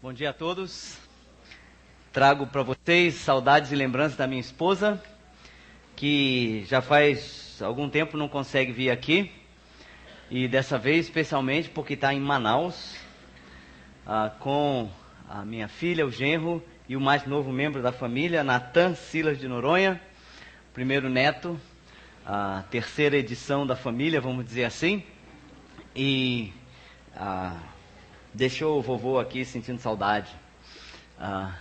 Bom dia a todos. Trago para vocês saudades e lembranças da minha esposa, que já faz algum tempo não consegue vir aqui. E dessa vez, especialmente, porque está em Manaus, com a minha filha, o genro, e o mais novo membro da família, Natan Silas de Noronha, primeiro neto, a terceira edição da família, vamos dizer assim. E deixou o vovô aqui sentindo saudade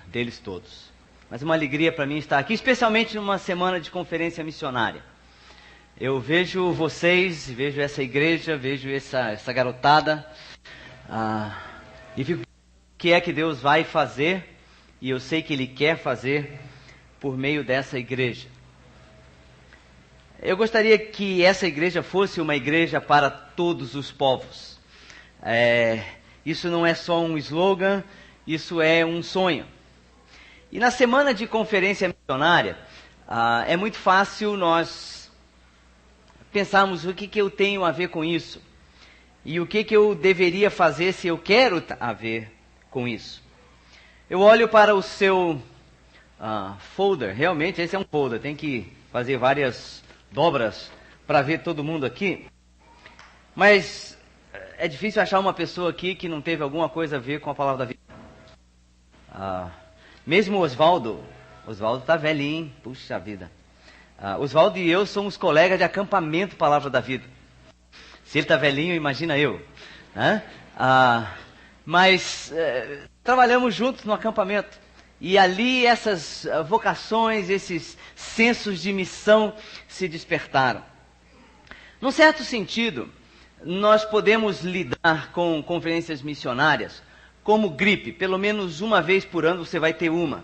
deles todos. Mas uma alegria para mim estar aqui, especialmente numa semana de conferência missionária. Eu vejo vocês, vejo essa igreja, vejo essa garotada, e fico o que é que Deus vai fazer, e eu sei que Ele quer fazer por meio dessa igreja. Eu gostaria que essa igreja fosse uma igreja para todos os povos. Isso não é só um slogan, isso é um sonho. E na semana de conferência missionária, é muito fácil nós pensarmos o que eu tenho a ver com isso. E o que eu deveria fazer se eu quero a ver com isso. Eu olho para o seu folder, realmente esse é um folder, tem que fazer várias dobras para ver todo mundo aqui. Mas é difícil achar uma pessoa aqui que não teve alguma coisa a ver com a palavra da vida. Mesmo o Oswaldo está velhinho, hein? Puxa vida. Oswaldo e eu somos colegas de acampamento Palavra da Vida. Se ele está velhinho, imagina eu. Mas trabalhamos juntos no acampamento. E ali essas vocações, esses sensos de missão se despertaram. Num certo sentido, nós podemos lidar com conferências missionárias como gripe. Pelo menos uma vez por ano você vai ter uma.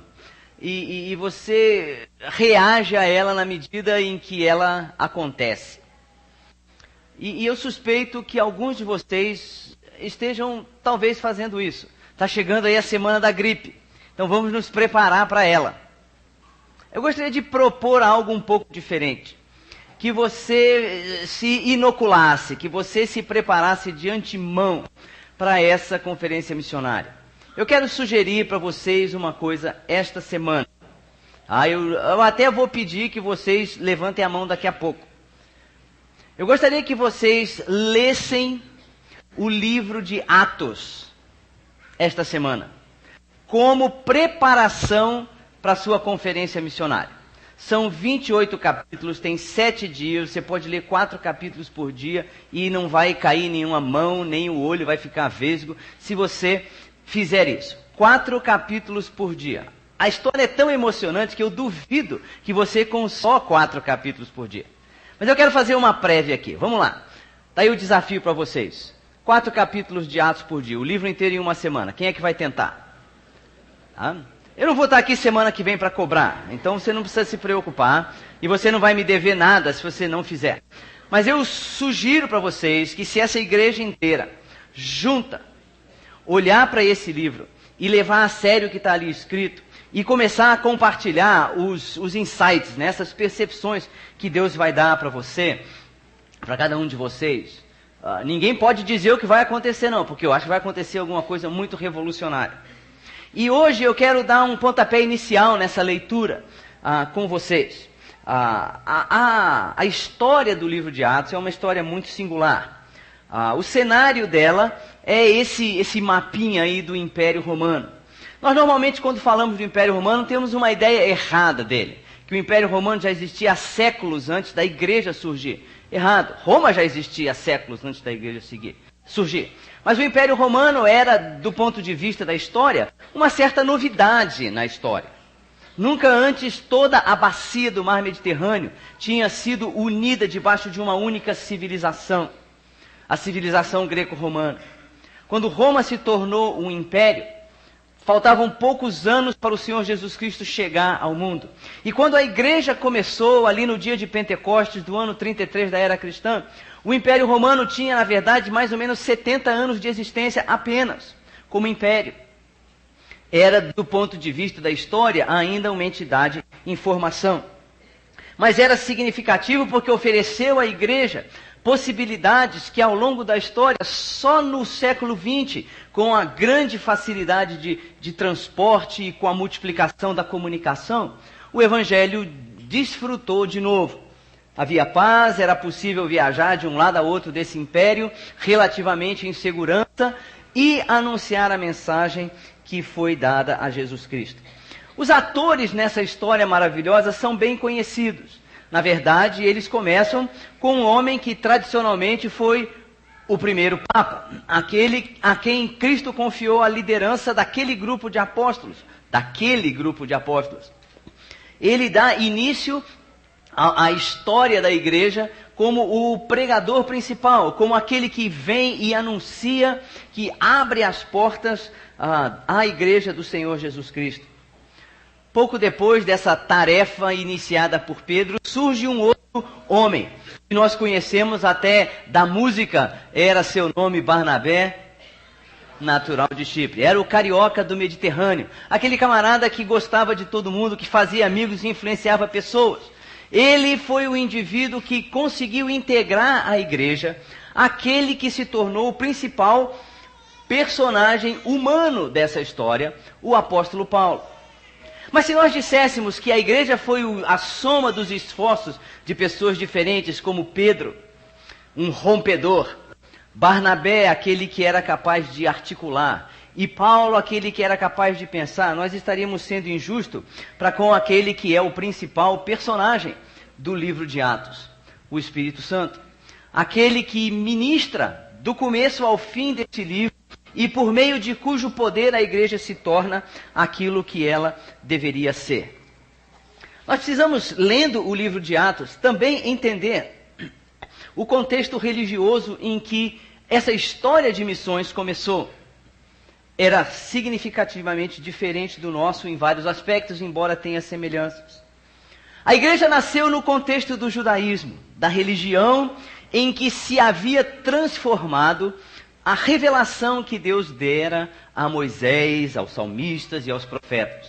E você reage a ela na medida em que ela acontece. E eu suspeito que alguns de vocês estejam talvez fazendo isso. Está chegando aí a semana da gripe. Então vamos nos preparar para ela. Eu gostaria de propor algo um pouco diferente. Que você se inoculasse, que você se preparasse de antemão para essa conferência missionária. Eu quero sugerir para vocês uma coisa esta semana. Eu até vou pedir que vocês levantem a mão daqui a pouco. Eu gostaria que vocês lessem o livro de Atos esta semana, como preparação para a sua conferência missionária. São 28 capítulos, tem 7 dias, você pode ler 4 capítulos por dia e não vai cair nenhuma mão, nem o olho vai ficar vesgo se você fizer isso. 4 capítulos por dia. A história é tão emocionante que eu duvido que você com só 4 capítulos por dia. Mas eu quero fazer uma prévia aqui, vamos lá. Tá aí o desafio para vocês. 4 capítulos de Atos por dia, o livro inteiro em uma semana. Quem é que vai tentar? Eu não vou estar aqui semana que vem para cobrar, então você não precisa se preocupar e você não vai me dever nada se você não fizer. Mas eu sugiro para vocês que se essa igreja inteira, junta, olhar para esse livro e levar a sério o que está ali escrito e começar a compartilhar os insights, né, essas percepções que Deus vai dar para você, para cada um de vocês. Ninguém pode dizer o que vai acontecer não, porque eu acho que vai acontecer alguma coisa muito revolucionária. E hoje eu quero dar um pontapé inicial nessa leitura com vocês. A história do livro de Atos é uma história muito singular. O cenário dela é esse mapinha aí do Império Romano. Nós normalmente quando falamos do Império Romano temos uma ideia errada dele. Que o Império Romano já existia há séculos antes da igreja surgir. Errado. Roma já existia há séculos antes da igreja surgir. Mas o Império Romano era, do ponto de vista da história, uma certa novidade na história. Nunca antes toda a bacia do mar Mediterrâneo tinha sido unida debaixo de uma única civilização, a civilização greco-romana. Quando Roma se tornou um império, faltavam poucos anos para o Senhor Jesus Cristo chegar ao mundo. E quando a igreja começou, ali no dia de Pentecostes, do ano 33 da era cristã, o Império Romano tinha, na verdade, mais ou menos 70 anos de existência apenas, como império. Era, do ponto de vista da história, ainda uma entidade em formação. Mas era significativo porque ofereceu à igreja possibilidades que ao longo da história, só no século XX, com a grande facilidade de transporte e com a multiplicação da comunicação, o Evangelho desfrutou de novo. Havia paz, era possível viajar de um lado a outro desse império, relativamente em segurança, e anunciar a mensagem que foi dada a Jesus Cristo. Os atores nessa história maravilhosa são bem conhecidos. Na verdade, eles começam com um homem que tradicionalmente foi o primeiro Papa, aquele a quem Cristo confiou a liderança daquele grupo de apóstolos. Ele dá início à história da igreja como o pregador principal, como aquele que vem e anuncia, que abre as portas à igreja do Senhor Jesus Cristo. Pouco depois dessa tarefa iniciada por Pedro, surge um outro homem, que nós conhecemos até da música, era seu nome Barnabé, natural de Chipre. Era o carioca do Mediterrâneo, aquele camarada que gostava de todo mundo, que fazia amigos e influenciava pessoas. Ele foi o indivíduo que conseguiu integrar a igreja, aquele que se tornou o principal personagem humano dessa história, o apóstolo Paulo. Mas se nós disséssemos que a igreja foi a soma dos esforços de pessoas diferentes, como Pedro, um rompedor, Barnabé, aquele que era capaz de articular, e Paulo, aquele que era capaz de pensar, nós estaríamos sendo injustos para com aquele que é o principal personagem do livro de Atos, o Espírito Santo. Aquele que ministra do começo ao fim desse livro, e por meio de cujo poder a igreja se torna aquilo que ela deveria ser. Nós precisamos, lendo o livro de Atos, também entender o contexto religioso em que essa história de missões começou. Era significativamente diferente do nosso em vários aspectos, embora tenha semelhanças. A igreja nasceu no contexto do judaísmo, da religião em que se havia transformado a revelação que Deus dera a Moisés, aos salmistas e aos profetas.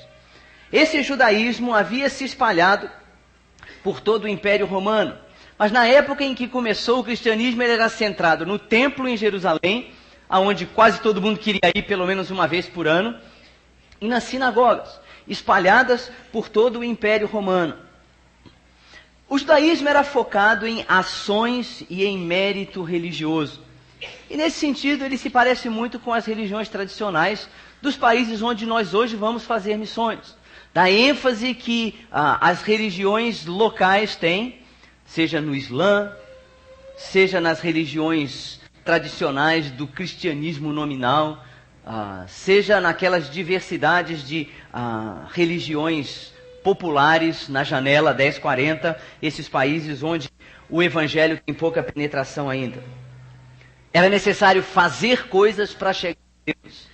Esse judaísmo havia se espalhado por todo o Império Romano, mas na época em que começou o cristianismo, ele era centrado no templo em Jerusalém, aonde quase todo mundo queria ir pelo menos uma vez por ano, e nas sinagogas, espalhadas por todo o Império Romano. O judaísmo era focado em ações e em mérito religioso. E nesse sentido, ele se parece muito com as religiões tradicionais dos países onde nós hoje vamos fazer missões. Da ênfase que as religiões locais têm, seja no Islã, seja nas religiões tradicionais do cristianismo nominal, seja naquelas diversidades de religiões populares na janela 1040, esses países onde o evangelho tem pouca penetração ainda. Era necessário fazer coisas para chegar a Deus.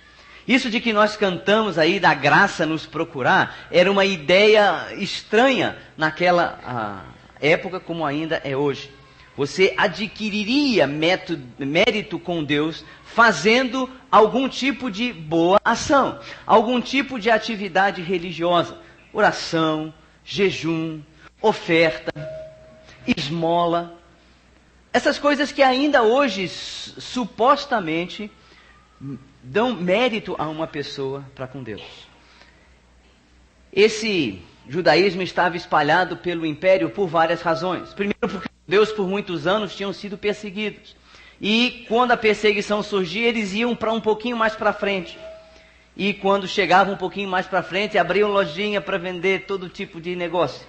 Isso de que nós cantamos aí, da graça nos procurar, era uma ideia estranha naquela época como ainda é hoje. Você adquiriria mérito com Deus fazendo algum tipo de boa ação, algum tipo de atividade religiosa, oração, jejum, oferta, esmola. Essas coisas que ainda hoje, supostamente, dão mérito a uma pessoa para com Deus. Esse judaísmo estava espalhado pelo império por várias razões. Primeiro, porque os judeus por muitos anos tinham sido perseguidos. E quando a perseguição surgia, eles iam para um pouquinho mais para frente. E quando chegavam um pouquinho mais para frente, abriam lojinha para vender todo tipo de negócio.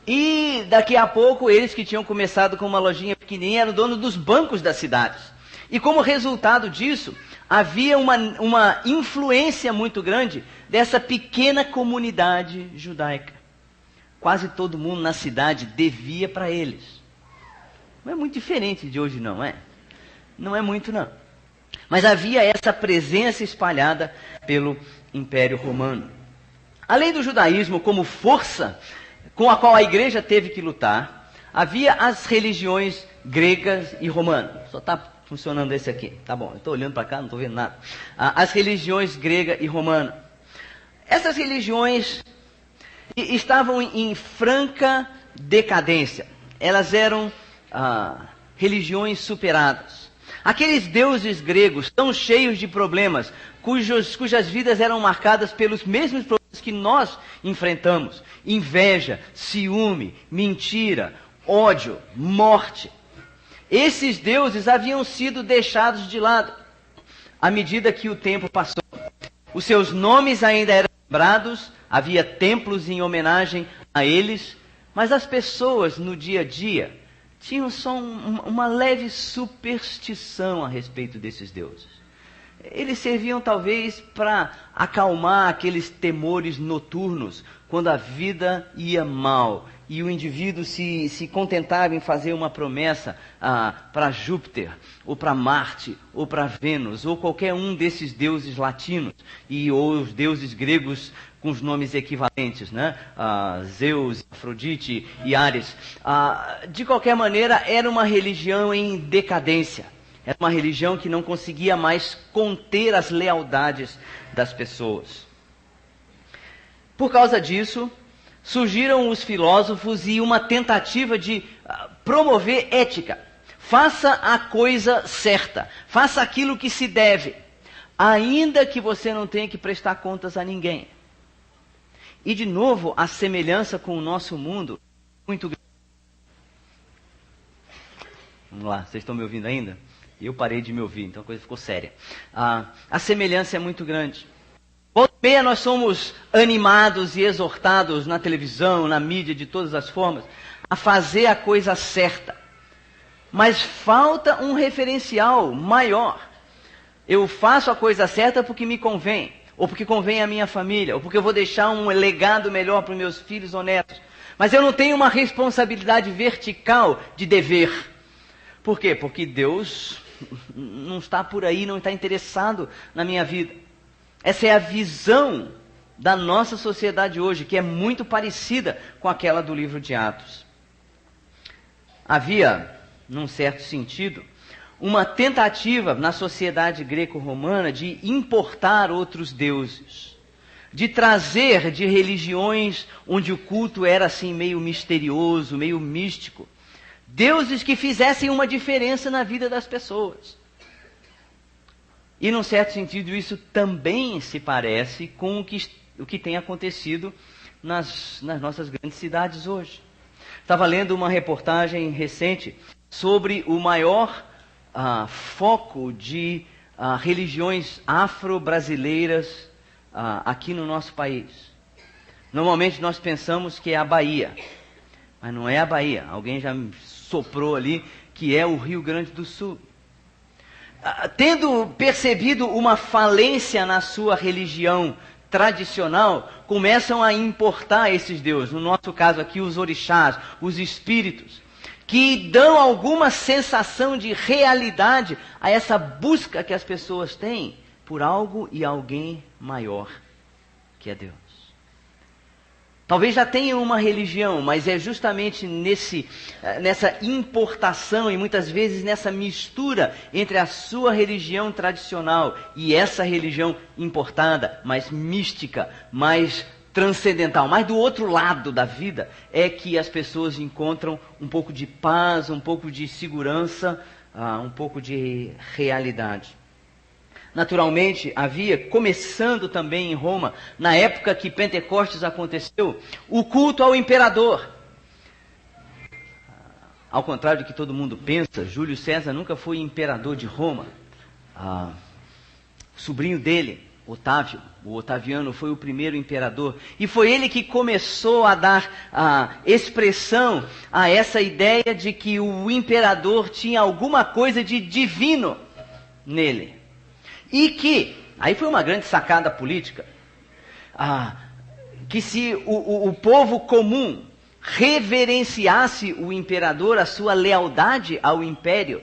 E daqui a pouco, eles que tinham começado com uma lojinha pequenininha eram donos dos bancos das cidades. E como resultado disso, havia uma influência muito grande dessa pequena comunidade judaica. Quase todo mundo na cidade devia para eles. Não é muito diferente de hoje, não é? Não é muito, não. Mas havia essa presença espalhada pelo Império Romano. Além do judaísmo como força com a qual a igreja teve que lutar, havia as religiões gregas e romanas. Só está funcionando esse aqui. Tá bom, eu estou olhando para cá, não estou vendo nada. As religiões grega e romana. Essas religiões estavam em franca decadência. Elas eram religiões superadas. Aqueles deuses gregos tão cheios de problemas, cujas vidas eram marcadas pelos mesmos problemas que nós enfrentamos: inveja, ciúme, mentira, ódio, morte. Esses deuses haviam sido deixados de lado à medida que o tempo passou. Os seus nomes ainda eram lembrados, havia templos em homenagem a eles, mas as pessoas no dia a dia tinham só uma leve superstição a respeito desses deuses. Eles serviam talvez para acalmar aqueles temores noturnos quando a vida ia mal e o indivíduo se contentava em fazer uma promessa para Júpiter, ou para Marte, ou para Vênus, ou qualquer um desses deuses latinos, ou os deuses gregos com os nomes equivalentes, né? Zeus, Afrodite e Ares. De qualquer maneira, era uma religião em decadência. Era uma religião que não conseguia mais conter as lealdades das pessoas. Por causa disso, surgiram os filósofos e uma tentativa de promover ética. Faça a coisa certa, faça aquilo que se deve, ainda que você não tenha que prestar contas a ninguém. E de novo, a semelhança com o nosso mundo é muito grande. Vamos lá, vocês estão me ouvindo ainda? Eu parei de me ouvir, então a coisa ficou séria. A semelhança é muito grande. Volta e meia nós somos animados e exortados na televisão, na mídia, de todas as formas, a fazer a coisa certa. Mas falta um referencial maior. Eu faço a coisa certa porque me convém, ou porque convém à minha família, ou porque eu vou deixar um legado melhor para os meus filhos ou netos. Mas eu não tenho uma responsabilidade vertical de dever. Por quê? Porque Deus não está por aí, não está interessado na minha vida. Essa é a visão da nossa sociedade hoje, que é muito parecida com aquela do livro de Atos. Havia, num certo sentido, uma tentativa na sociedade greco-romana de importar outros deuses, de trazer de religiões onde o culto era assim meio misterioso, meio místico, deuses que fizessem uma diferença na vida das pessoas. E, num certo sentido, isso também se parece com o que tem acontecido nas nossas grandes cidades hoje. Estava lendo uma reportagem recente sobre o maior foco de religiões afro-brasileiras aqui no nosso país. Normalmente nós pensamos que é a Bahia, mas não é a Bahia. Alguém já me soprou ali que é o Rio Grande do Sul. Tendo percebido uma falência na sua religião tradicional, começam a importar esses deuses, no nosso caso aqui os orixás, os espíritos, que dão alguma sensação de realidade a essa busca que as pessoas têm por algo e alguém maior, que é Deus. Talvez já tenham uma religião, mas é justamente nessa importação e muitas vezes nessa mistura entre a sua religião tradicional e essa religião importada, mais mística, mais transcendental, mais do outro lado da vida, é que as pessoas encontram um pouco de paz, um pouco de segurança, um pouco de realidade. Naturalmente, havia, começando também em Roma, na época que Pentecostes aconteceu, o culto ao imperador. Ao contrário do que todo mundo pensa, Júlio César nunca foi imperador de Roma. O sobrinho dele, Otávio, o Otaviano, foi o primeiro imperador. E foi ele que começou a dar expressão a essa ideia de que o imperador tinha alguma coisa de divino nele. E que, aí foi uma grande sacada política, que se o povo comum reverenciasse o imperador, a sua lealdade ao império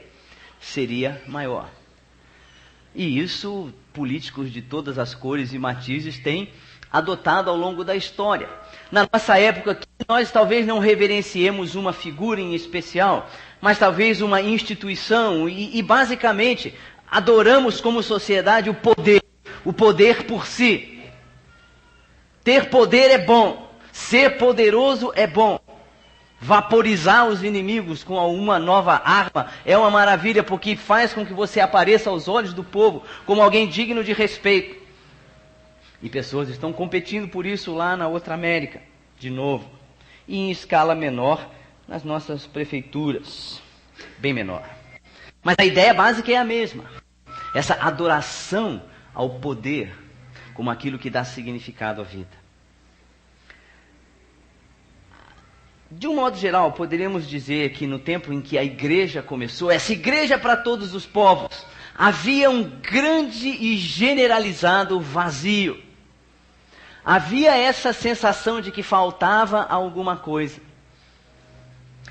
seria maior. E isso políticos de todas as cores e matizes têm adotado ao longo da história. Na nossa época, nós talvez não reverenciemos uma figura em especial, mas talvez uma instituição e basicamente adoramos como sociedade o poder por si. Ter poder é bom, ser poderoso é bom. Vaporizar os inimigos com uma nova arma é uma maravilha, porque faz com que você apareça aos olhos do povo como alguém digno de respeito. E pessoas estão competindo por isso lá na outra América, de novo. E em escala menor, nas nossas prefeituras, bem menor. Mas a ideia básica é a mesma. Essa adoração ao poder como aquilo que dá significado à vida. De um modo geral, poderíamos dizer que no tempo em que a igreja começou, essa igreja para todos os povos, havia um grande e generalizado vazio. Havia essa sensação de que faltava alguma coisa.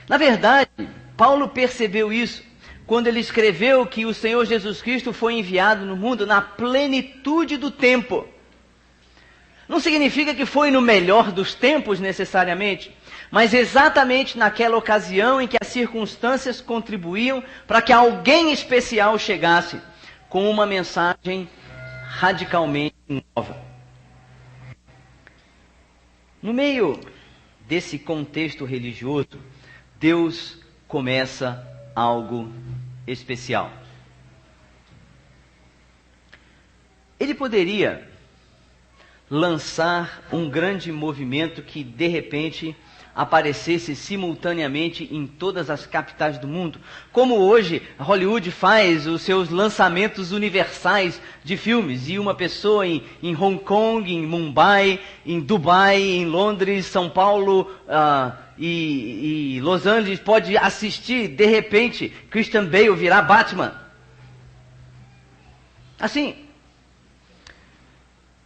Na verdade, Paulo percebeu isso quando ele escreveu que o Senhor Jesus Cristo foi enviado no mundo na plenitude do tempo. Não significa que foi no melhor dos tempos necessariamente, mas exatamente naquela ocasião em que as circunstâncias contribuíam para que alguém especial chegasse com uma mensagem radicalmente nova. No meio desse contexto religioso, Deus começa algo especial. Ele poderia lançar um grande movimento que de repente aparecesse simultaneamente em todas as capitais do mundo, como hoje Hollywood faz os seus lançamentos universais de filmes, e uma pessoa em Hong Kong, em Mumbai, em Dubai, em Londres, São Paulo e Los Angeles pode assistir, de repente, Christian Bale virar Batman. Assim,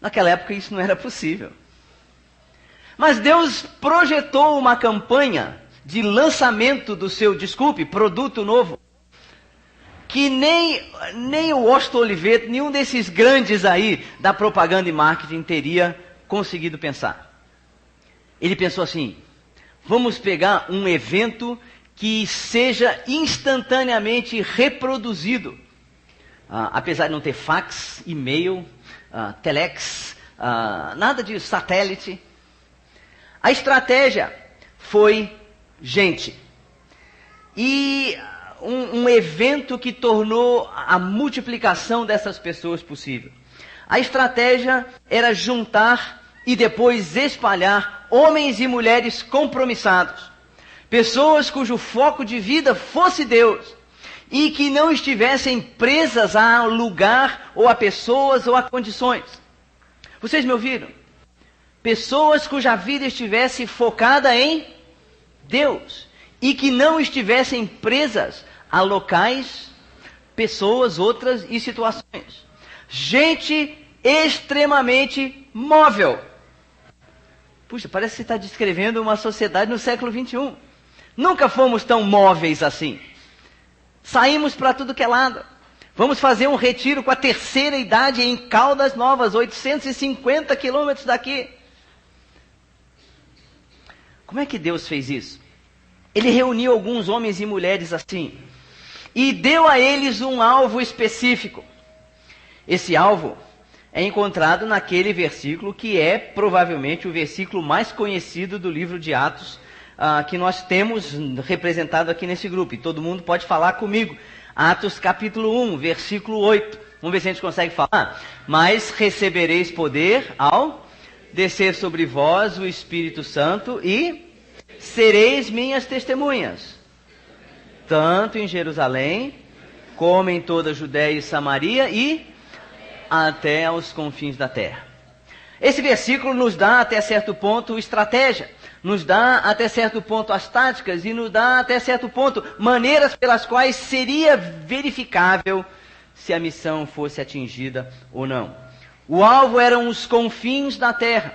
naquela época isso não era possível. Mas Deus projetou uma campanha de lançamento do seu, produto novo, que nem o Washington Oliveto, nenhum desses grandes aí da propaganda e marketing teria conseguido pensar. Ele pensou assim: vamos pegar um evento que seja instantaneamente reproduzido. Apesar de não ter fax, e-mail, telex, nada de satélite. A estratégia foi gente. E um evento que tornou a multiplicação dessas pessoas possível. A estratégia era juntar e depois espalhar homens e mulheres compromissados. Pessoas cujo foco de vida fosse Deus. E que não estivessem presas a lugar, ou a pessoas, ou a condições. Vocês me ouviram? Pessoas cuja vida estivesse focada em Deus. E que não estivessem presas a locais, pessoas, outras e situações. Gente extremamente móvel. Puxa, parece que você está descrevendo uma sociedade no século XXI. Nunca fomos tão móveis assim. Saímos para tudo que é lado. Vamos fazer um retiro com a terceira idade em Caldas Novas, 850 quilômetros daqui. Como é que Deus fez isso? Ele reuniu alguns homens e mulheres assim, e deu a eles um alvo específico. Esse alvo é encontrado naquele versículo que é provavelmente o versículo mais conhecido do livro de Atos, que nós temos representado aqui nesse grupo. E todo mundo pode falar comigo. Atos capítulo 1, versículo 8. Vamos ver se a gente consegue falar. Mas recebereis poder ao descer sobre vós o Espírito Santo e sereis minhas testemunhas, tanto em Jerusalém, como em toda a Judéia e Samaria e até aos confins da terra. Esse versículo nos dá até certo ponto estratégia, nos dá até certo ponto as táticas e nos dá até certo ponto maneiras pelas quais seria verificável se a missão fosse atingida ou não. O alvo eram os confins da terra,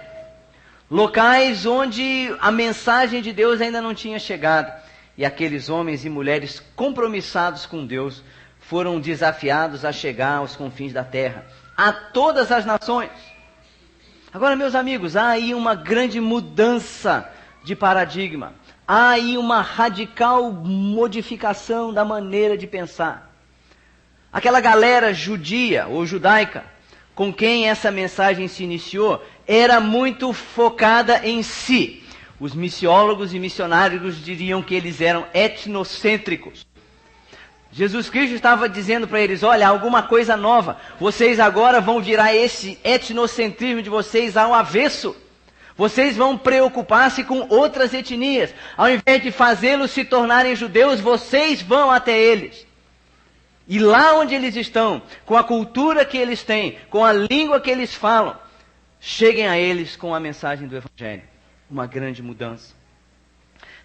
locais onde a mensagem de Deus ainda não tinha chegado. E aqueles homens e mulheres compromissados com Deus foram desafiados a chegar aos confins da terra, a todas as nações. Agora, meus amigos, há aí uma grande mudança de paradigma. Há aí uma radical modificação da maneira de pensar. Aquela galera judia ou judaica com quem essa mensagem se iniciou era muito focada em si. Os missiólogos e missionários diriam que eles eram etnocêntricos. Jesus Cristo estava dizendo para eles: olha, alguma coisa nova. Vocês agora vão virar esse etnocentrismo de vocês ao avesso. Vocês vão preocupar-se com outras etnias. Ao invés de fazê-los se tornarem judeus, vocês vão até eles. E lá onde eles estão, com a cultura que eles têm, com a língua que eles falam, cheguem a eles com a mensagem do Evangelho. Uma grande mudança.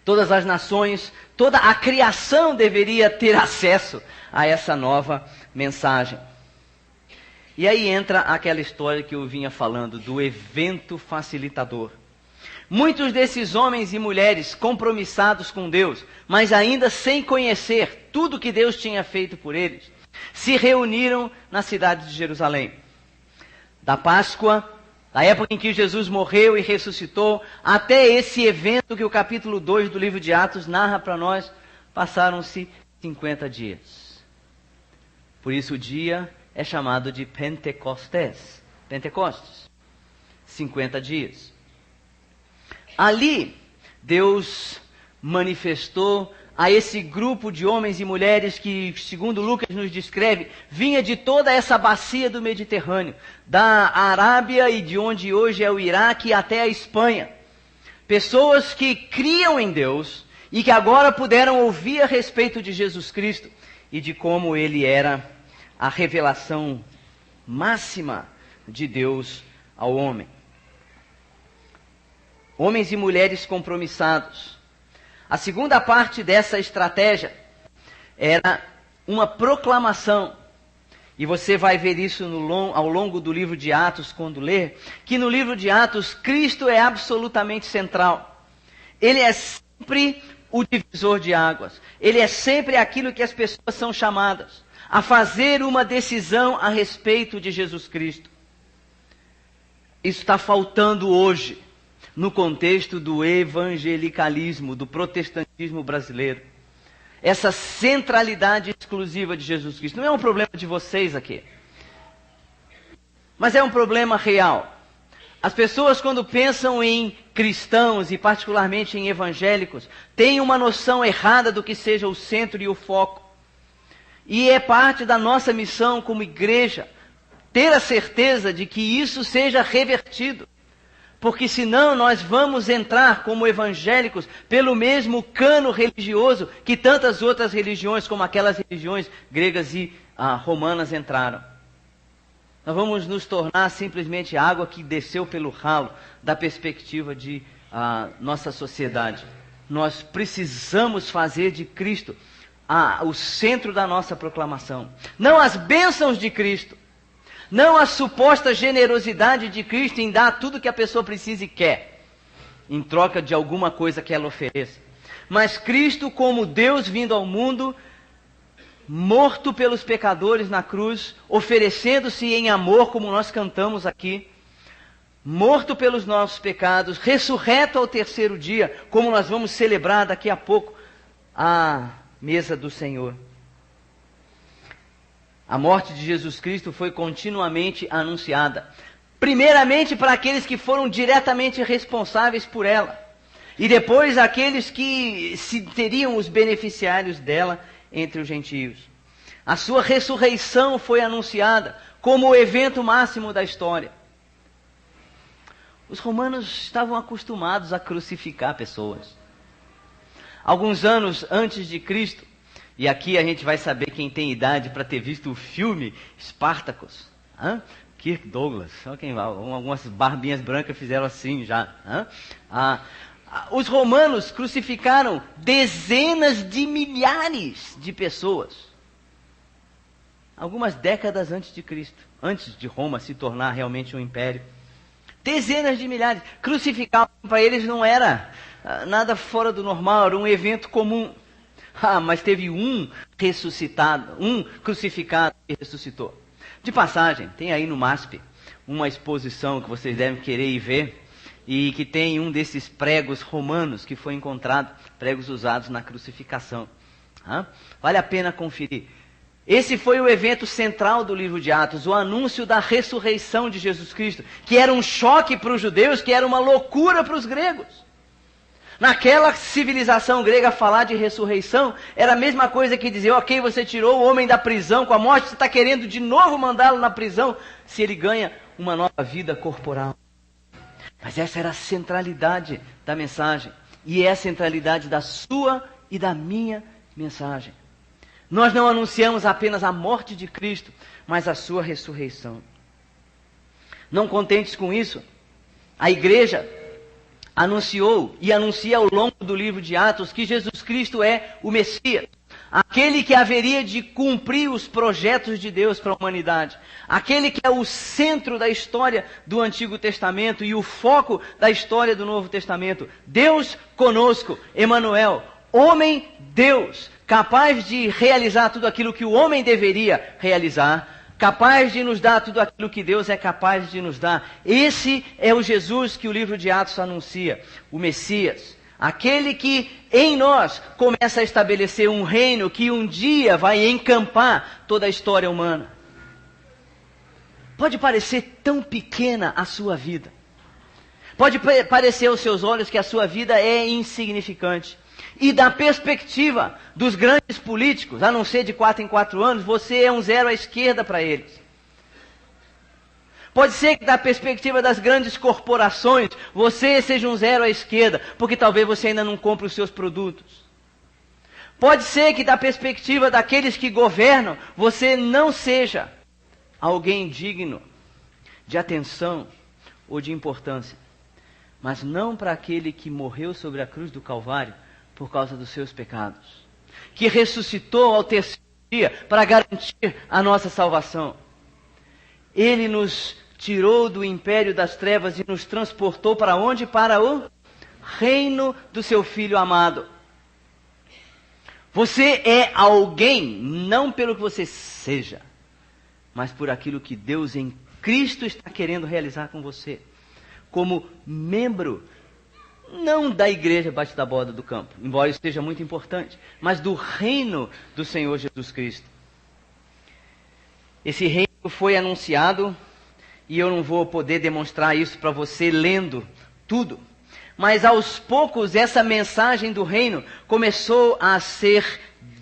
Todas as nações, toda a criação deveria ter acesso a essa nova mensagem. E aí entra aquela história que eu vinha falando, do evento facilitador. Muitos desses homens e mulheres compromissados com Deus, mas ainda sem conhecer tudo que Deus tinha feito por eles, se reuniram na cidade de Jerusalém. Da Páscoa, da época em que Jesus morreu e ressuscitou, até esse evento que o capítulo 2 do livro de Atos narra para nós, passaram-se 50 dias. Por isso o dia é chamado de Pentecostes. 50 dias. Ali, Deus manifestou a esse grupo de homens e mulheres que, segundo Lucas nos descreve, vinha de toda essa bacia do Mediterrâneo, da Arábia e de onde hoje é o Iraque até a Espanha. Pessoas que criam em Deus e que agora puderam ouvir a respeito de Jesus Cristo e de como ele era a revelação máxima de Deus ao homem. Homens e mulheres compromissados. A segunda parte dessa estratégia era uma proclamação. E você vai ver isso ao longo do livro de Atos, quando ler, que no livro de Atos, Cristo é absolutamente central. Ele é sempre o divisor de águas. Ele é sempre aquilo que as pessoas são chamadas a fazer uma decisão a respeito de Jesus Cristo. Isso está faltando hoje, no contexto do evangelicalismo, do protestantismo brasileiro. Essa centralidade exclusiva de Jesus Cristo. Não é um problema de vocês aqui, mas é um problema real. As pessoas, quando pensam em cristãos, e particularmente em evangélicos, têm uma noção errada do que seja o centro e o foco. E é parte da nossa missão como igreja ter a certeza de que isso seja revertido. Porque senão nós vamos entrar como evangélicos pelo mesmo cano religioso que tantas outras religiões, como aquelas religiões gregas e romanas entraram. Nós vamos nos tornar simplesmente água que desceu pelo ralo da perspectiva de nossa sociedade. Nós precisamos fazer de Cristo o centro da nossa proclamação. Não as bênçãos de Cristo. Não a suposta generosidade de Cristo em dar tudo que a pessoa precisa e quer, em troca de alguma coisa que ela ofereça. Mas Cristo como Deus vindo ao mundo, morto pelos pecadores na cruz, oferecendo-se em amor, como nós cantamos aqui, morto pelos nossos pecados, ressurreto ao terceiro dia, como nós vamos celebrar daqui a pouco a mesa do Senhor. A morte de Jesus Cristo foi continuamente anunciada. Primeiramente para aqueles que foram diretamente responsáveis por ela. E depois aqueles que seriam os beneficiários dela entre os gentios. A sua ressurreição foi anunciada como o evento máximo da história. Os romanos estavam acostumados a crucificar pessoas. Alguns anos antes de Cristo, e aqui a gente vai saber quem tem idade para ter visto o filme Spartacus. Kirk Douglas. Algumas barbinhas brancas fizeram assim já. Os romanos crucificaram dezenas de milhares de pessoas. Algumas décadas antes de Cristo. Antes de Roma se tornar realmente um império. Dezenas de milhares. Crucificar para eles não era nada fora do normal, era um evento comum. Mas teve um ressuscitado, um crucificado que ressuscitou. De passagem, tem aí no MASP uma exposição que vocês devem querer ir ver, e que tem um desses pregos romanos que foi encontrado, pregos usados na crucificação. Vale a pena conferir. Esse foi o evento central do livro de Atos, o anúncio da ressurreição de Jesus Cristo, que era um choque para os judeus, que era uma loucura para os gregos. Naquela civilização grega, falar de ressurreição era a mesma coisa que dizer, ok, você tirou o homem da prisão com a morte, você está querendo de novo mandá-lo na prisão, se ele ganha uma nova vida corporal. Mas essa era a centralidade da mensagem, e é a centralidade da sua e da minha mensagem. Nós não anunciamos apenas a morte de Cristo, mas a sua ressurreição. Não contentes com isso, a igreja anunciou e anuncia ao longo do livro de Atos que Jesus Cristo é o Messias, aquele que haveria de cumprir os projetos de Deus para a humanidade, aquele que é o centro da história do Antigo Testamento e o foco da história do Novo Testamento. Deus conosco, Emanuel, homem-Deus, capaz de realizar tudo aquilo que o homem deveria realizar, capaz de nos dar tudo aquilo que Deus é capaz de nos dar. Esse é o Jesus que o livro de Atos anuncia, o Messias. Aquele que em nós começa a estabelecer um reino que um dia vai encampar toda a história humana. Pode parecer tão pequena a sua vida. Pode parecer aos seus olhos que a sua vida é insignificante. E da perspectiva dos grandes políticos, a não ser de 4 em 4 anos, você é um zero à esquerda para eles. Pode ser que da perspectiva das grandes corporações, você seja um zero à esquerda, porque talvez você ainda não compre os seus produtos. Pode ser que da perspectiva daqueles que governam, você não seja alguém digno de atenção ou de importância. Mas não para aquele que morreu sobre a cruz do Calvário, por causa dos seus pecados, que ressuscitou ao terceiro dia para garantir a nossa salvação. Ele nos tirou do império das trevas e nos transportou para onde? Para o reino do seu Filho amado. Você é alguém, não pelo que você seja, mas por aquilo que Deus em Cristo está querendo realizar com você, como membro não da igreja Batista da Borda do Campo, embora isso seja muito importante, mas do reino do Senhor Jesus Cristo. Esse reino foi anunciado, e eu não vou poder demonstrar isso para você lendo tudo, mas aos poucos essa mensagem do reino começou a ser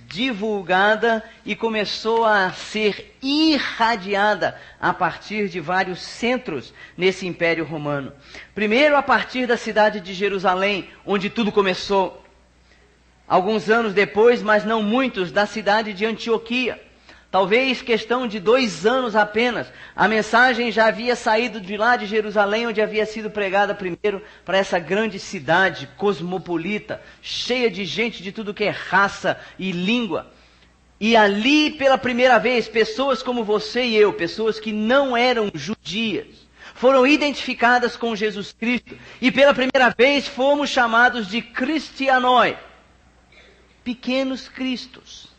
divulgada e começou a ser irradiada a partir de vários centros nesse Império Romano. Primeiro a partir da cidade de Jerusalém, onde tudo começou. Alguns anos depois, mas não muitos, da cidade de Antioquia. Talvez questão de 2 anos apenas, a mensagem já havia saído de lá de Jerusalém, onde havia sido pregada primeiro, para essa grande cidade cosmopolita, cheia de gente de tudo que é raça e língua. E ali, pela primeira vez, pessoas como você e eu, pessoas que não eram judias, foram identificadas com Jesus Cristo. E pela primeira vez fomos chamados de cristianoi, pequenos cristos.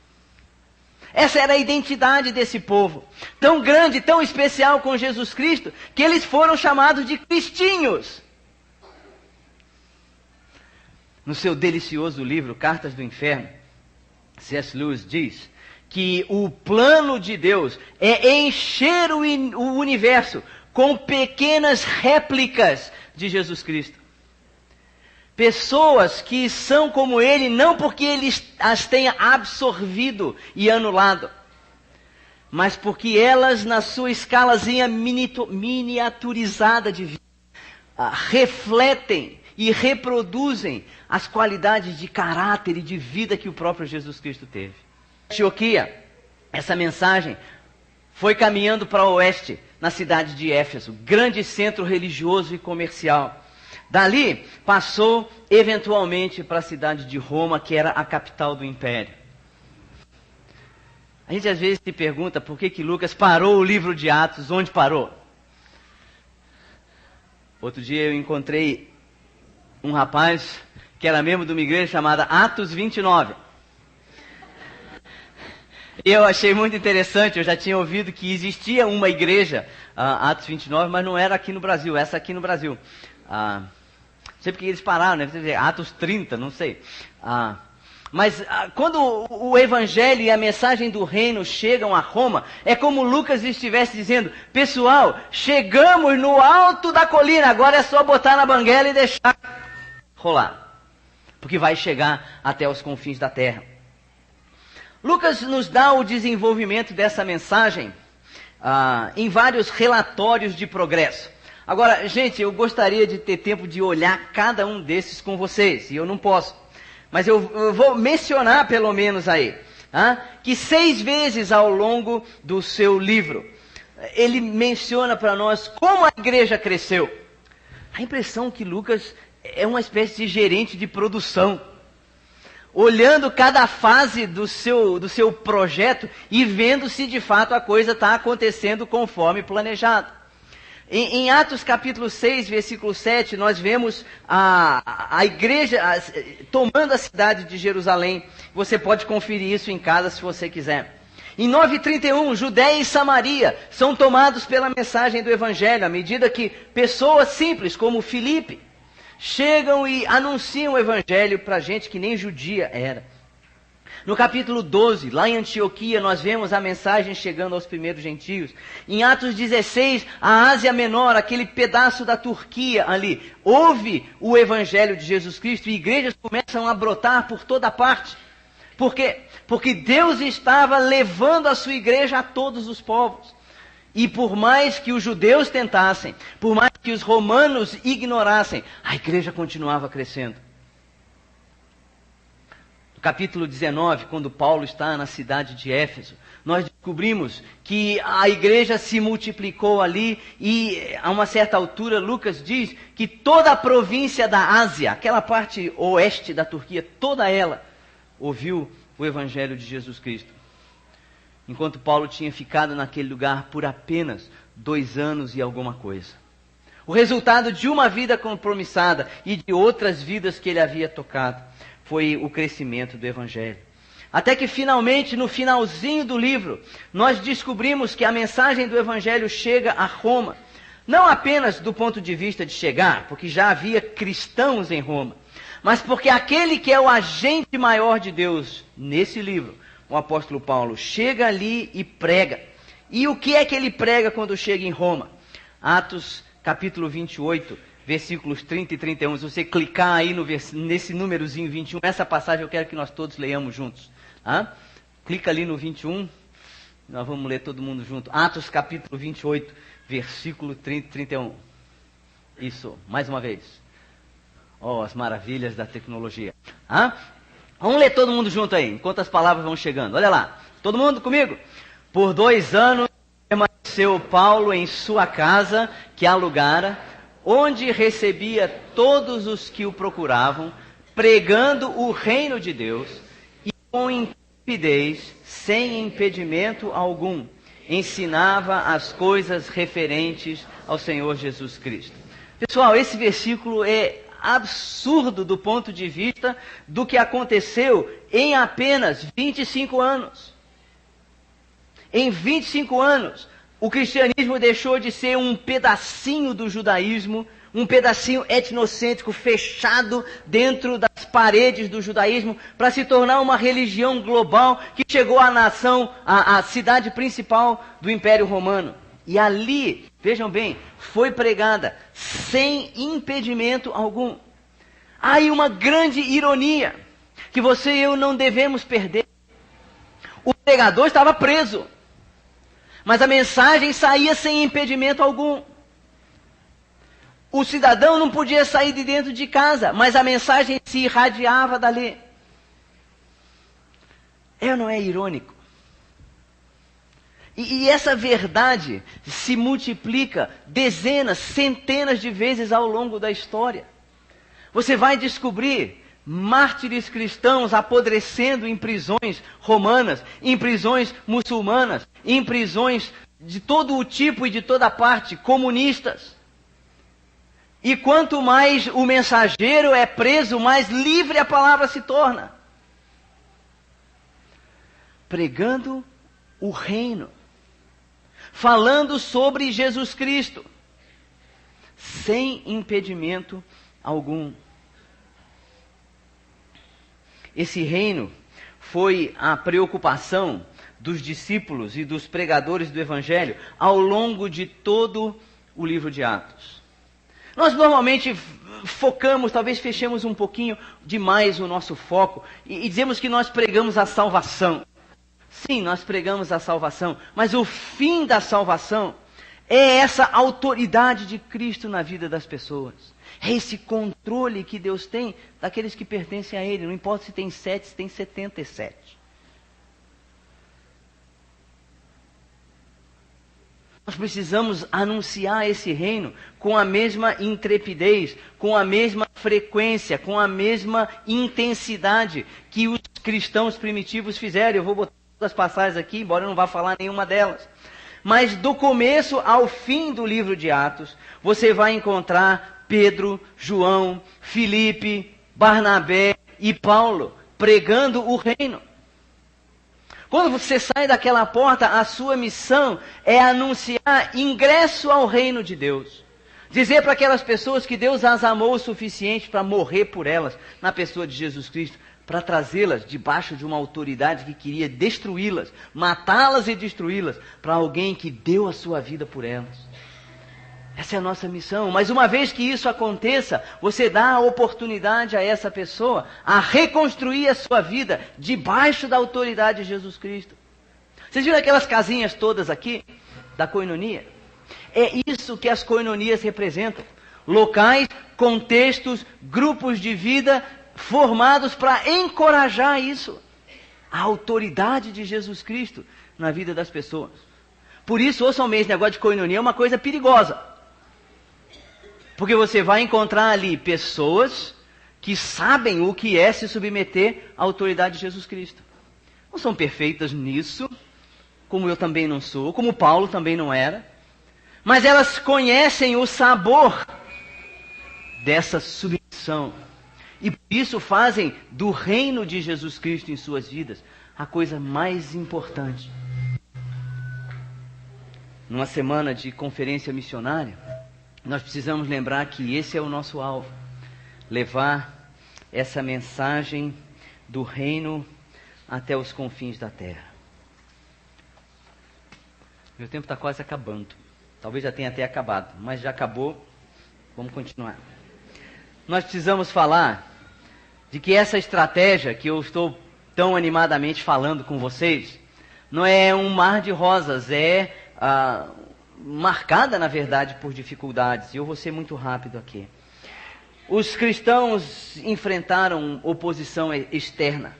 Essa era a identidade desse povo, tão grande, tão especial com Jesus Cristo, que eles foram chamados de cristinhos. No seu delicioso livro, Cartas do Inferno, C.S. Lewis diz que o plano de Deus é encher o universo com pequenas réplicas de Jesus Cristo. Pessoas que são como ele, não porque ele as tenha absorvido e anulado, mas porque elas, na sua escalazinha miniaturizada de vida, refletem e reproduzem as qualidades de caráter e de vida que o próprio Jesus Cristo teve. Antioquia, essa mensagem foi caminhando para o oeste, na cidade de Éfeso, grande centro religioso e comercial. Dali, passou eventualmente para a cidade de Roma, que era a capital do império. A gente às vezes se pergunta por que Lucas parou o livro de Atos, onde parou. Outro dia eu encontrei um rapaz que era membro de uma igreja chamada Atos 29. E eu achei muito interessante, eu já tinha ouvido que existia uma igreja, Atos 29, mas não era aqui no Brasil, essa aqui no Brasil. Não sei porque eles pararam, né? Atos 30, não sei. Mas quando o evangelho e a mensagem do reino chegam a Roma, é como Lucas estivesse dizendo: pessoal, chegamos no alto da colina, agora é só botar na banguela e deixar rolar. porque vai chegar até os confins da terra. Lucas nos dá o desenvolvimento dessa mensagem em vários relatórios de progresso. Agora, gente, eu gostaria de ter tempo de olhar cada um desses com vocês, e eu não posso. Mas eu vou mencionar pelo menos aí, que 6 vezes ao longo do seu livro, ele menciona para nós como a igreja cresceu. A impressão que Lucas é uma espécie de gerente de produção, olhando cada fase do seu projeto e vendo se de fato a coisa está acontecendo conforme planejado. Em Atos capítulo 6, versículo 7, nós vemos a igreja tomando a cidade de Jerusalém. Você pode conferir isso em casa se você quiser. Em 9:31, Judéia e Samaria são tomados pela mensagem do Evangelho, à medida que pessoas simples como Filipe chegam e anunciam o Evangelho para gente que nem judia era. No capítulo 12, lá em Antioquia, nós vemos a mensagem chegando aos primeiros gentios. Em Atos 16, a Ásia Menor, aquele pedaço da Turquia ali, ouve o Evangelho de Jesus Cristo e igrejas começam a brotar por toda parte. Por quê? Porque Deus estava levando a sua igreja a todos os povos. E por mais que os judeus tentassem, por mais que os romanos ignorassem, a igreja continuava crescendo. No capítulo 19, quando Paulo está na cidade de Éfeso, nós descobrimos que a igreja se multiplicou ali e a uma certa altura Lucas diz que toda a província da Ásia, aquela parte oeste da Turquia, toda ela ouviu o Evangelho de Jesus Cristo. Enquanto Paulo tinha ficado naquele lugar por apenas 2 anos e alguma coisa. O resultado de uma vida compromissada e de outras vidas que ele havia tocado foi o crescimento do Evangelho. Até que finalmente, no finalzinho do livro, nós descobrimos que a mensagem do Evangelho chega a Roma. Não apenas do ponto de vista de chegar, porque já havia cristãos em Roma, mas porque aquele que é o agente maior de Deus nesse livro, o apóstolo Paulo, chega ali e prega. E o que é que ele prega quando chega em Roma? Atos capítulo 28, versículos 30 e 31. Se você clicar aí nesse númerozinho 21, essa passagem eu quero que nós todos leiamos juntos. Clica ali no 21, nós vamos ler todo mundo junto. Atos capítulo 28, versículo 30 e 31. Isso, mais uma vez. Oh, as maravilhas da tecnologia. Vamos ler todo mundo junto aí, enquanto as palavras vão chegando. Olha lá, todo mundo comigo? Por 2 anos permaneceu Paulo em sua casa que alugara, onde recebia todos os que o procuravam, pregando o reino de Deus, e com intrepidez, sem impedimento algum, ensinava as coisas referentes ao Senhor Jesus Cristo. Pessoal, esse versículo é absurdo do ponto de vista do que aconteceu em apenas 25 anos. Em 25 anos, o cristianismo deixou de ser um pedacinho do judaísmo, um pedacinho etnocêntrico fechado dentro das paredes do judaísmo, para se tornar uma religião global que chegou à nação, à cidade principal do Império Romano. E ali, vejam bem, foi pregada sem impedimento algum. Há aí uma grande ironia que você e eu não devemos perder. O pregador estava preso, mas a mensagem saía sem impedimento algum. O cidadão não podia sair de dentro de casa, mas a mensagem se irradiava dali. É ou não é irônico? E essa verdade se multiplica dezenas, centenas de vezes ao longo da história. Você vai descobrir mártires cristãos apodrecendo em prisões romanas, em prisões muçulmanas, em prisões de todo o tipo e de toda parte, comunistas. E quanto mais o mensageiro é preso, mais livre a palavra se torna. Pregando o reino. Falando sobre Jesus Cristo, sem impedimento algum. Esse reino foi a preocupação dos discípulos e dos pregadores do Evangelho ao longo de todo o livro de Atos. Nós normalmente focamos, talvez fechemos um pouquinho demais o nosso foco e dizemos que nós pregamos a salvação. Sim, nós pregamos a salvação, mas o fim da salvação é essa autoridade de Cristo na vida das pessoas. É esse controle que Deus tem daqueles que pertencem a Ele. Não importa se tem 7, se tem 77. Nós precisamos anunciar esse reino com a mesma intrepidez, com a mesma frequência, com a mesma intensidade que os cristãos primitivos fizeram. Eu vou botar as passagens aqui, embora eu não vá falar nenhuma delas. Mas do começo ao fim do livro de Atos, você vai encontrar Pedro, João, Filipe, Barnabé e Paulo pregando o reino. Quando você sai daquela porta, a sua missão é anunciar ingresso ao reino de Deus. Dizer para aquelas pessoas que Deus as amou o suficiente para morrer por elas, na pessoa de Jesus Cristo, para trazê-las debaixo de uma autoridade que queria destruí-las, matá-las e destruí-las, para alguém que deu a sua vida por elas. Essa é a nossa missão. Mas uma vez que isso aconteça, você dá a oportunidade a essa pessoa a reconstruir a sua vida debaixo da autoridade de Jesus Cristo. Vocês viram aquelas casinhas todas aqui da coinonia? É isso que as coinonias representam. Locais, contextos, grupos de vida formados para encorajar isso. A autoridade de Jesus Cristo na vida das pessoas. Por isso, ouçam mesmo, esse negócio de coinonia é uma coisa perigosa. Porque você vai encontrar ali pessoas que sabem o que é se submeter à autoridade de Jesus Cristo. Não são perfeitas nisso, como eu também não sou, como Paulo também não era. Mas elas conhecem o sabor dessa submissão. E por isso fazem do reino de Jesus Cristo em suas vidas a coisa mais importante. Numa semana de conferência missionária, nós precisamos lembrar que esse é o nosso alvo. Levar essa mensagem do reino até os confins da terra. Meu tempo está quase acabando. Talvez já tenha até acabado, mas já acabou. Vamos continuar. Nós precisamos falar de que essa estratégia que eu estou tão animadamente falando com vocês, não é um mar de rosas, é marcada, na verdade, por dificuldades. E eu vou ser muito rápido aqui. Os cristãos enfrentaram oposição externa.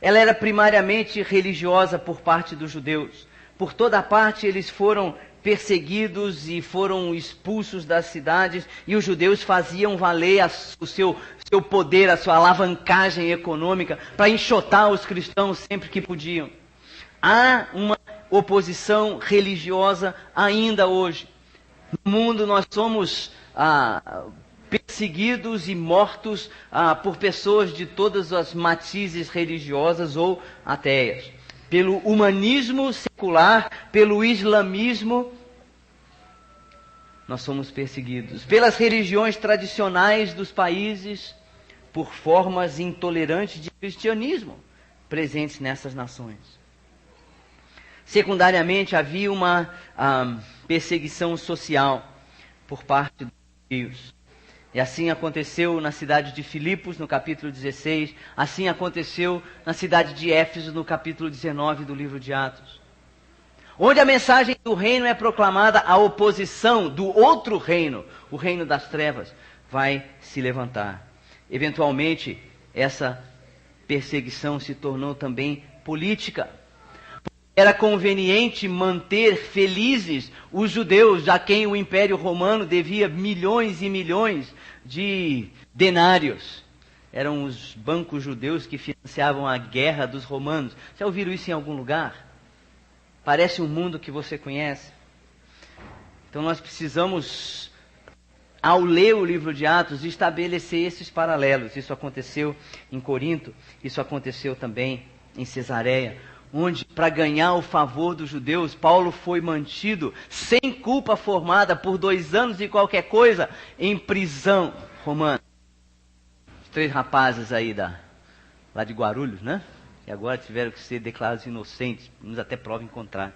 Ela era primariamente religiosa por parte dos judeus. Por toda parte eles foram perseguidos e foram expulsos das cidades, e os judeus faziam valer o seu poder, a sua alavancagem econômica, para enxotar os cristãos sempre que podiam. Há uma oposição religiosa ainda hoje. No mundo nós somos perseguidos e mortos por pessoas de todas as matizes religiosas ou ateias. Pelo humanismo secular, pelo islamismo, nós somos perseguidos. Pelas religiões tradicionais dos países, por formas intolerantes de cristianismo presentes nessas nações. Secundariamente, havia uma perseguição social por parte dos judeus. E assim aconteceu na cidade de Filipos, no capítulo 16. Assim aconteceu na cidade de Éfeso, no capítulo 19 do livro de Atos. Onde a mensagem do reino é proclamada, a oposição do outro reino, o reino das trevas, vai se levantar. Eventualmente, essa perseguição se tornou também política. Era conveniente manter felizes os judeus, a quem o Império Romano devia milhões e milhões de denários. Eram os bancos judeus que financiavam a guerra dos romanos. Já ouviram isso em algum lugar? Parece um mundo que você conhece. Então nós precisamos, ao ler o livro de Atos, estabelecer esses paralelos. Isso aconteceu em Corinto, isso aconteceu também em Cesareia, onde, para ganhar o favor dos judeus, Paulo foi mantido sem culpa formada por 2 anos e qualquer coisa em prisão romana. Os 3 rapazes aí lá de Guarulhos, né? Que agora tiveram que ser declarados inocentes, nos até prova em contrário.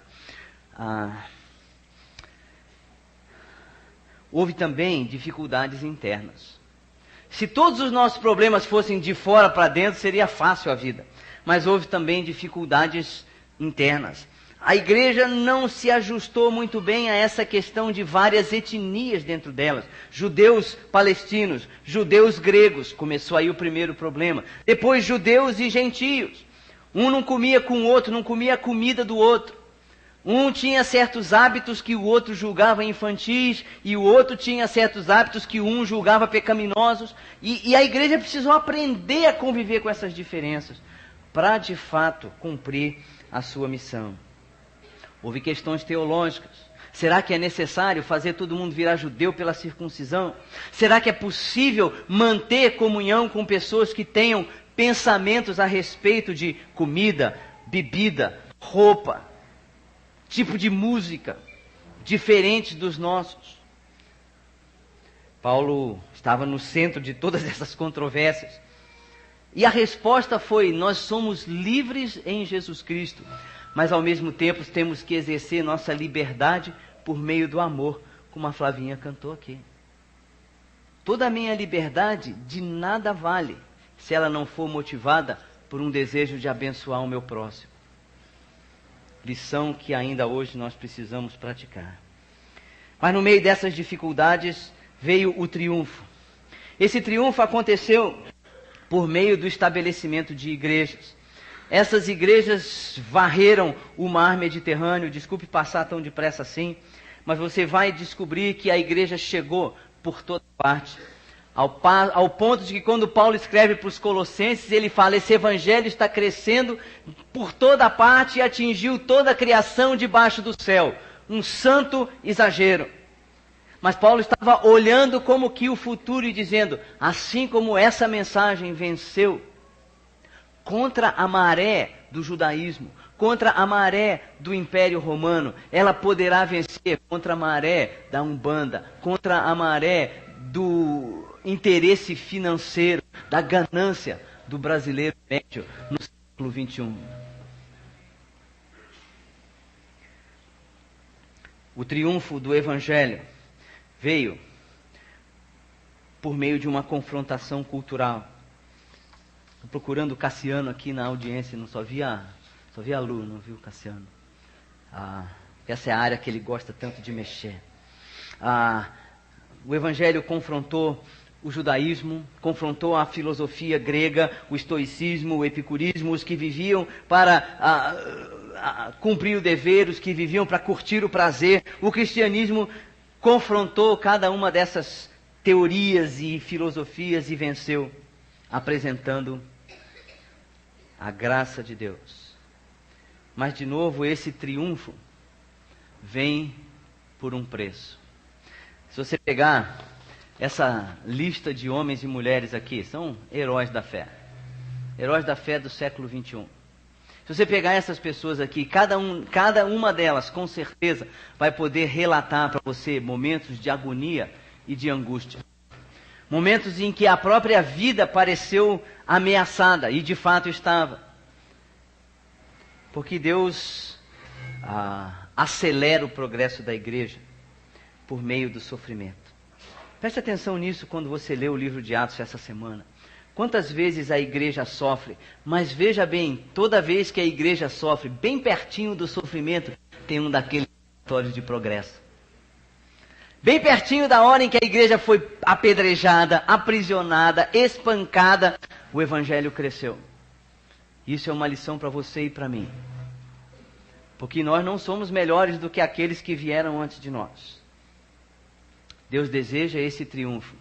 Houve também dificuldades internas. Se todos os nossos problemas fossem de fora para dentro, seria fácil a vida. Mas houve também dificuldades internas. A igreja não se ajustou muito bem a essa questão de várias etnias dentro delas. Judeus palestinos, judeus gregos, começou aí o primeiro problema. Depois judeus e gentios. Um não comia com o outro, não comia a comida do outro. Um tinha certos hábitos que o outro julgava infantis, e o outro tinha certos hábitos que um julgava pecaminosos. E a igreja precisou aprender a conviver com essas diferenças, para de fato cumprir a sua missão. Houve questões teológicas. Será que é necessário fazer todo mundo virar judeu pela circuncisão? Será que é possível manter comunhão com pessoas que tenham pensamentos a respeito de comida, bebida, roupa, tipo de música, diferentes dos nossos? Paulo estava no centro de todas essas controvérsias. E a resposta foi: nós somos livres em Jesus Cristo, mas ao mesmo tempo temos que exercer nossa liberdade por meio do amor, como a Flavinha cantou aqui. Toda a minha liberdade de nada vale se ela não for motivada por um desejo de abençoar o meu próximo. Lição que ainda hoje nós precisamos praticar. Mas no meio dessas dificuldades veio o triunfo. Esse triunfo aconteceu por meio do estabelecimento de igrejas. Essas igrejas varreram o mar Mediterrâneo. Desculpe passar tão depressa assim, mas você vai descobrir que a igreja chegou por toda parte. Ao ponto de que quando Paulo escreve para os Colossenses, ele fala: esse evangelho está crescendo por toda parte e atingiu toda a criação debaixo do céu. Um santo exagero. Mas Paulo estava olhando como que o futuro e dizendo: assim como essa mensagem venceu contra a maré do judaísmo, contra a maré do Império Romano, ela poderá vencer contra a maré da Umbanda, contra a maré do interesse financeiro, da ganância do brasileiro médio no século XXI. O triunfo do Evangelho veio por meio de uma confrontação cultural. Estou procurando o Cassiano aqui na audiência, não só vi a Lu, não vi o Cassiano. Essa é a área que ele gosta tanto de mexer. O Evangelho confrontou o judaísmo, confrontou a filosofia grega, o estoicismo, o epicurismo, os que viviam para cumprir o dever, os que viviam para curtir o prazer. O cristianismo confrontou cada uma dessas teorias e filosofias e venceu, apresentando a graça de Deus. Mas de novo, esse triunfo vem por um preço. Se você pegar essa lista de homens e mulheres aqui, são heróis da fé do século XXI. Se você pegar essas pessoas aqui, cada uma delas com certeza vai poder relatar para você momentos de agonia e de angústia. Momentos em que a própria vida pareceu ameaçada, e de fato estava. Porque Deus acelera o progresso da igreja por meio do sofrimento. Preste atenção nisso quando você lê o livro de Atos essa semana. Quantas vezes a igreja sofre, mas veja bem, toda vez que a igreja sofre, bem pertinho do sofrimento, tem um daqueles relatórios de progresso. Bem pertinho da hora em que a igreja foi apedrejada, aprisionada, espancada, o evangelho cresceu. Isso é uma lição para você e para mim. Porque nós não somos melhores do que aqueles que vieram antes de nós. Deus deseja esse triunfo.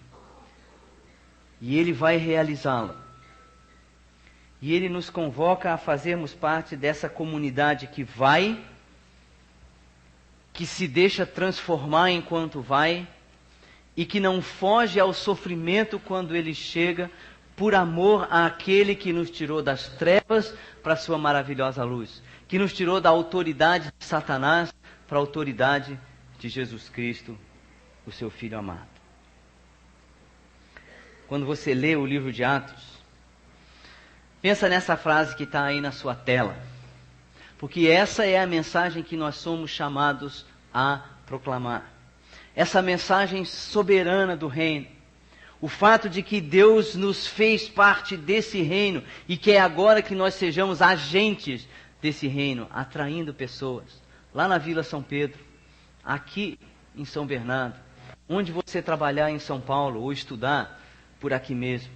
E Ele vai realizá-lo. E Ele nos convoca a fazermos parte dessa comunidade que se deixa transformar enquanto vai, e que não foge ao sofrimento quando ele chega, por amor àquele que nos tirou das trevas para a sua maravilhosa luz, que nos tirou da autoridade de Satanás para a autoridade de Jesus Cristo, o seu Filho amado. Quando você lê o livro de Atos, pensa nessa frase que está aí na sua tela, porque essa é a mensagem que nós somos chamados a proclamar. Essa mensagem soberana do reino. O fato de que Deus nos fez parte desse reino e que é agora que nós sejamos agentes desse reino, atraindo pessoas. Lá na Vila São Pedro, aqui em São Bernardo, onde você trabalhar em São Paulo ou estudar, por aqui mesmo.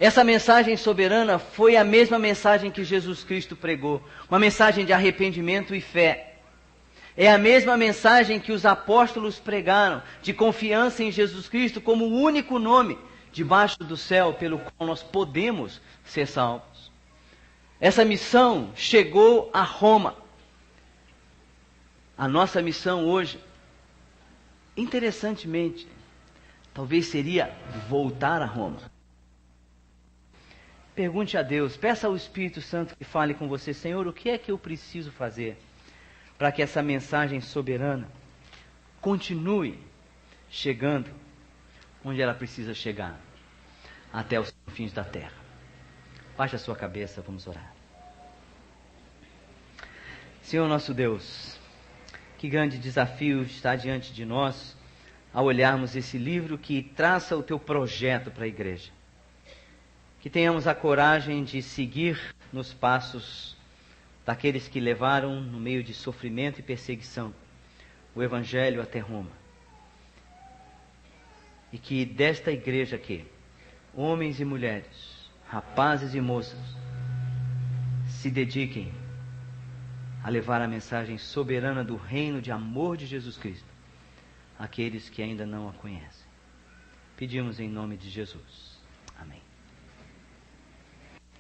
Essa mensagem soberana foi a mesma mensagem que Jesus Cristo pregou, uma mensagem de arrependimento e fé. É a mesma mensagem que os apóstolos pregaram, de confiança em Jesus Cristo como o único nome debaixo do céu pelo qual nós podemos ser salvos. Essa missão chegou a Roma. A nossa missão hoje, interessantemente, talvez seria voltar a Roma. Pergunte a Deus, peça ao Espírito Santo que fale com você, Senhor, o que é que eu preciso fazer para que essa mensagem soberana continue chegando onde ela precisa chegar, até os confins da terra. Baixe a sua cabeça, vamos orar. Senhor nosso Deus, que grande desafio está diante de nós ao olharmos esse livro que traça o teu projeto para a igreja. Que tenhamos a coragem de seguir nos passos daqueles que levaram, no meio de sofrimento e perseguição, o Evangelho até Roma. E que desta igreja aqui, homens e mulheres, rapazes e moças, se dediquem a levar a mensagem soberana do reino de amor de Jesus Cristo àqueles que ainda não a conhecem. Pedimos em nome de Jesus.